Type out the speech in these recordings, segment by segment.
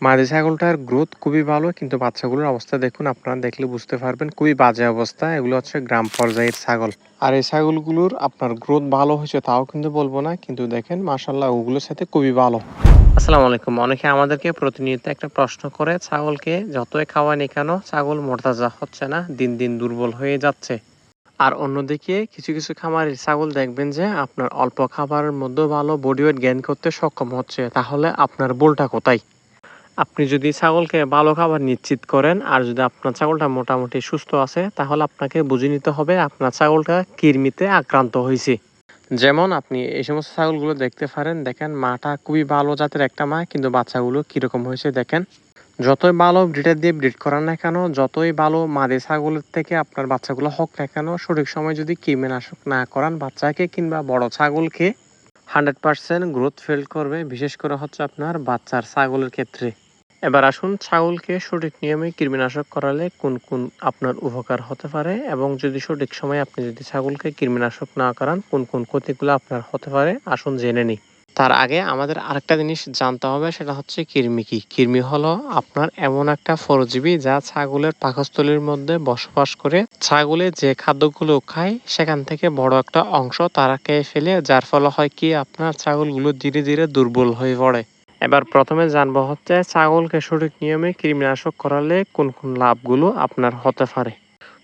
মাদি ছাগলটার গ্রোথ খুবই ভালো, কিন্তু বাচ্চাগুলোর অবস্থা দেখুন, আপনারা দেখলে বুঝতে পারবেন খুবই বাজে অবস্থা। এগুলো হচ্ছে গ্রাম পর্যায়ের ছাগল। আর এই ছাগলগুলোর আপনার গ্রোথ ভালো হয়েছে তাও কিন্তু বলবো না, কিন্তু দেখেন মাশাআল্লাহ ওগুলোর সাথে খুবই ভালো। আসসালামু আলাইকুম। অনেকে আমাদেরকে প্রতিনিয়ত একটা প্রশ্ন করে, ছাগলকে যতই খাওয়ানি কেন ছাগল মোটাতাজা হচ্ছে না, দিন দিন দুর্বল হয়ে যাচ্ছে। আর অন্যদিকে কিছু কিছু খামারের ছাগল দেখবেন যে আপনার অল্প খাবারের মধ্যেও ভালো বডি ওয়েট গেইন করতে সক্ষম হচ্ছে। তাহলে আপনার ভুলটা কোথায়? আপনি যদি ছাগলকে ভালো খাবার নিশ্চিত করেন আর যদি আপনার ছাগলটা মোটামুটি সুস্থ আছে, তাহলে আপনাকে বুঝে নিতে হবে আপনার ছাগলটা কৃমিতে আক্রান্ত হয়েছে। যেমন আপনি এই সমস্ত ছাগলগুলো দেখতে পারেন, দেখেন মাটা খুবই ভালো জাতের একটা মা, কিন্তু বাচ্চাগুলো কীরকম হয়েছে দেখেন। যতই ভালো ব্রিডার দিয়ে ব্রিড করান না কেন, যতই ভালো মাদি ছাগলের থেকে আপনার বাচ্চাগুলো হোক না কেন, সঠিক সময় যদি কৃমিনাশক না করান বাচ্চাকে কিংবা বড় ছাগলকে, 100% গ্রোথ ফেল করবে, বিশেষ করে হচ্ছে আপনার বাচ্চার ছাগলের ক্ষেত্রে। এবার আসুন ছাগলকে সঠিক নিয়মে কৃমিনাশক করালে কোন কোন আপনার উপকার হতে পারে, এবং যদি সঠিক সময়ে আপনি যদি ছাগলকে কৃমিনাশক না করান কোন কোন ক্ষতিগুলো আপনার হতে পারে, আসুন জেনে নিই। তার আগে আমাদের আরেকটা জিনিস জানতে হবে, সেটা হচ্ছে কৃমি কি। কৃমি হলো আপনার এমন একটা পরজীবী যা ছাগলের পাকস্থলীর মধ্যে বসবাস করে। ছাগলে যে খাদ্যগুলো খায় সেখান থেকে বড় একটা অংশ তারা খেয়ে ফেলে, যার ফলে হয় কি আপনার ছাগলগুলো ধীরে ধীরে দুর্বল হয়ে পড়ে। এবার প্রথমে জানবো হচ্ছে ছাগলকে সঠিক নিয়মে কৃমিনাশক করালে কোন কোন লাভগুলো আপনার হতে পারে।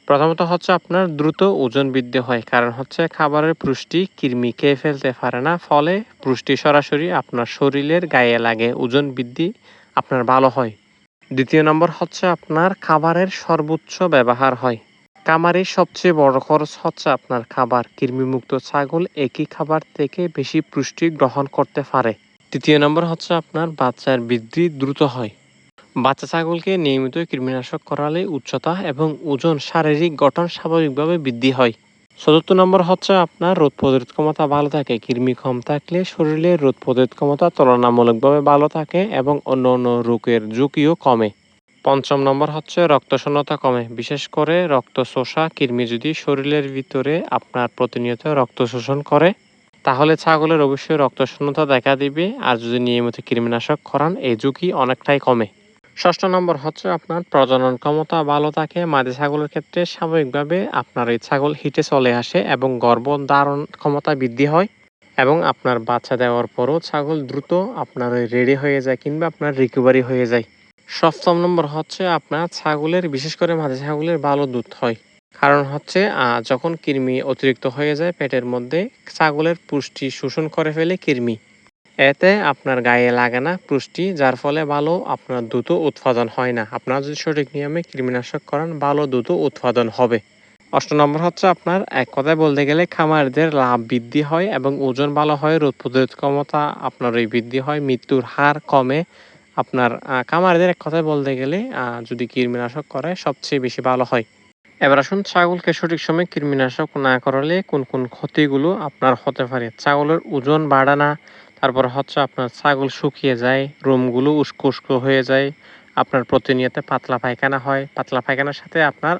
প্রথমত হচ্ছে আপনার দ্রুত ওজন বৃদ্ধি হয়, কারণ হচ্ছে খাবারের পুষ্টি কৃমি খেয়ে ফেলতে পারে না, ফলে পুষ্টি সরাসরি আপনার শরীরের গায়ে লাগে, ওজন বৃদ্ধি আপনার ভালো হয়। দ্বিতীয় নম্বর হচ্ছে আপনার খাবারের সর্বোচ্চ ব্যবহার হয়। খামারের সবচেয়ে বড় খরচ হচ্ছে আপনার খাবার। কৃমিমুক্ত ছাগল একই খাবার থেকে বেশি পুষ্টি গ্রহণ করতে পারে। তৃতীয় নম্বর হচ্ছে আপনার বাচ্চার বৃদ্ধি দ্রুত হয়। বাচ্চা ছাগলকে নিয়মিত কৃমিনাশক করালে উচ্চতা এবং ওজন, শারীরিক গঠন স্বাভাবিকভাবে বৃদ্ধি হয়। চতুর্থ নম্বর হচ্ছে আপনার রোগ প্রতিরোধ ক্ষমতা ভালো থাকে। কৃমি কম থাকলে শরীরে রোগ প্রতিরোধ ক্ষমতা তুলনামূলকভাবে ভালো থাকে এবং অন্য অন্য রোগের ঝুঁকিও কমে। পঞ্চম নম্বর হচ্ছে রক্ত শূন্যতা কমে, বিশেষ করে রক্ত শোষা। কৃমি যদি শরীরের ভিতরে আপনার প্রতিনিয়ত রক্ত শোষণ করে, তাহলে ছাগলের অবশ্যই রক্ত শূন্যতা দেখা দিবে। আর যদি নিয়মিত কৃমিনাশক করান এই ঝুঁকি অনেকটাই কমে। ষষ্ঠ নম্বর হচ্ছে আপনার প্রজনন ক্ষমতা ভালো থাকে। মাদি ছাগলের ক্ষেত্রে স্বাভাবিকভাবে আপনার এই ছাগল হিটে চলে আসে এবং গর্ভধারণ ক্ষমতা বৃদ্ধি হয়, এবং আপনার বাচ্চা দেওয়ার পরও ছাগল দ্রুত আপনার রেডি হয়ে যায় কিংবা আপনার রিকভারি হয়ে যায়। সপ্তম নম্বর হচ্ছে আপনার ছাগলের, বিশেষ করে মাদি ছাগলের ভালো দুধ হয়। কারণ হচ্ছে যখন কৃমি অতিরিক্ত হয়ে যায় পেটের মধ্যে, ছাগলের পুষ্টি শোষণ করে ফেলে কৃমি। এতে আপনার গায়ে লাগে না পুষ্টি, যার ফলে ভালো আপনার দ্রুত উৎপাদন হয় না। আপনারা যদি সঠিক নিয়মে কৃমিনাশক করান ভালো দ্রুত উৎপাদন হবে। অষ্টম নম্বর হচ্ছে আপনার এক কথায় বলতে গেলে খামারদের লাভ বৃদ্ধি হয় এবং ওজন ভালো হয়, রোগ প্রতিরোধ ক্ষমতা আপনার ওই বৃদ্ধি হয়, মৃত্যুর হার কমে। আপনার খামারদের এক কথায় বলতে গেলে যদি কৃমিনাশক করে সবচেয়ে বেশি ভালো হয়। এবার আসুন ছাগলকে সঠিক সময়ে কৃমিনাশক না করালে কোন কোন ক্ষতিগুলো আপনার হতে পারে। ছাগলের ওজন বাড়ে না, তারপর হচ্ছে আপনার ছাগল শুকিয়ে যায়, রোমগুলো উস্কো উস্কো হয়ে যায়, আপনার প্রতিনিয়ত পাতলা পায়খানা হয়, পাতলা পায়খানার সাথে আপনার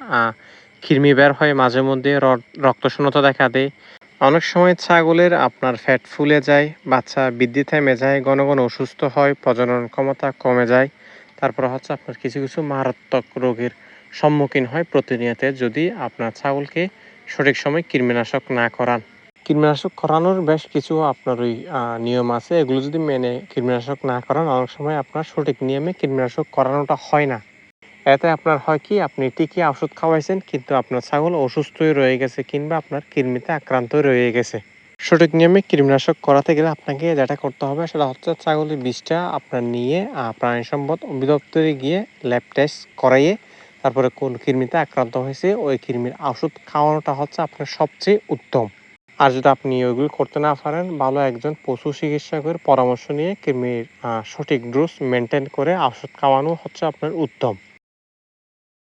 কৃমি বের হয়, মাঝে মধ্যে রক্তশূন্যতা দেখা দেয়। অনেক সময় ছাগলের আপনার ফ্যাট ফুলে যায়, বাচ্চা বৃদ্ধি থেমে যায়, ঘন ঘন অসুস্থ হয়, প্রজনন ক্ষমতা কমে যায়। তারপর হচ্ছে আপনার কিছু কিছু মারাত্মক রোগের সম্মুখীন হয় প্রতিনিয়ত, যদি আপনার ছাগলকে সঠিক সময় কৃমিনাশক না করান। কীটনাশক করানোর বেশ কিছু আপনার ওই নিয়ম আছে, এগুলো যদি মেনে কীটনাশক না করান অনেক সময় আপনার সঠিক নিয়মে কীটনাশক করানোটা হয় না। এতে আপনার হয় কি, আপনি ঠিকই ওষুধ খাওয়াইছেন কিন্তু আপনার ছাগল অসুস্থই রয়ে গেছে কিংবা আপনার কৃমিতে আক্রান্ত রয়ে গেছে। সঠিক নিয়মে কীটনাশক করাতে গেলে আপনাকে যেটা করতে হবে সেটা হচ্ছে ছাগলের বিষটা আপনার নিয়ে প্রাণী সম্পদ অধিদপ্তরে গিয়ে ল্যাব টেস্ট করাইয়ে তারপরে কোন কৃমিতে আক্রান্ত হয়েছে ওই কৃমির ওষুধ খাওয়ানোটা হচ্ছে আপনার সবচেয়ে উত্তম। আর যদি আপনি ওইগুলো করতে না পারেন, ভালো একজন পশু চিকিৎসকের পরামর্শ নিয়ে কৃমির সঠিক ডোজ মেনটেন করে ওষুধ খাওয়ানো হচ্ছে আপনার উত্তম।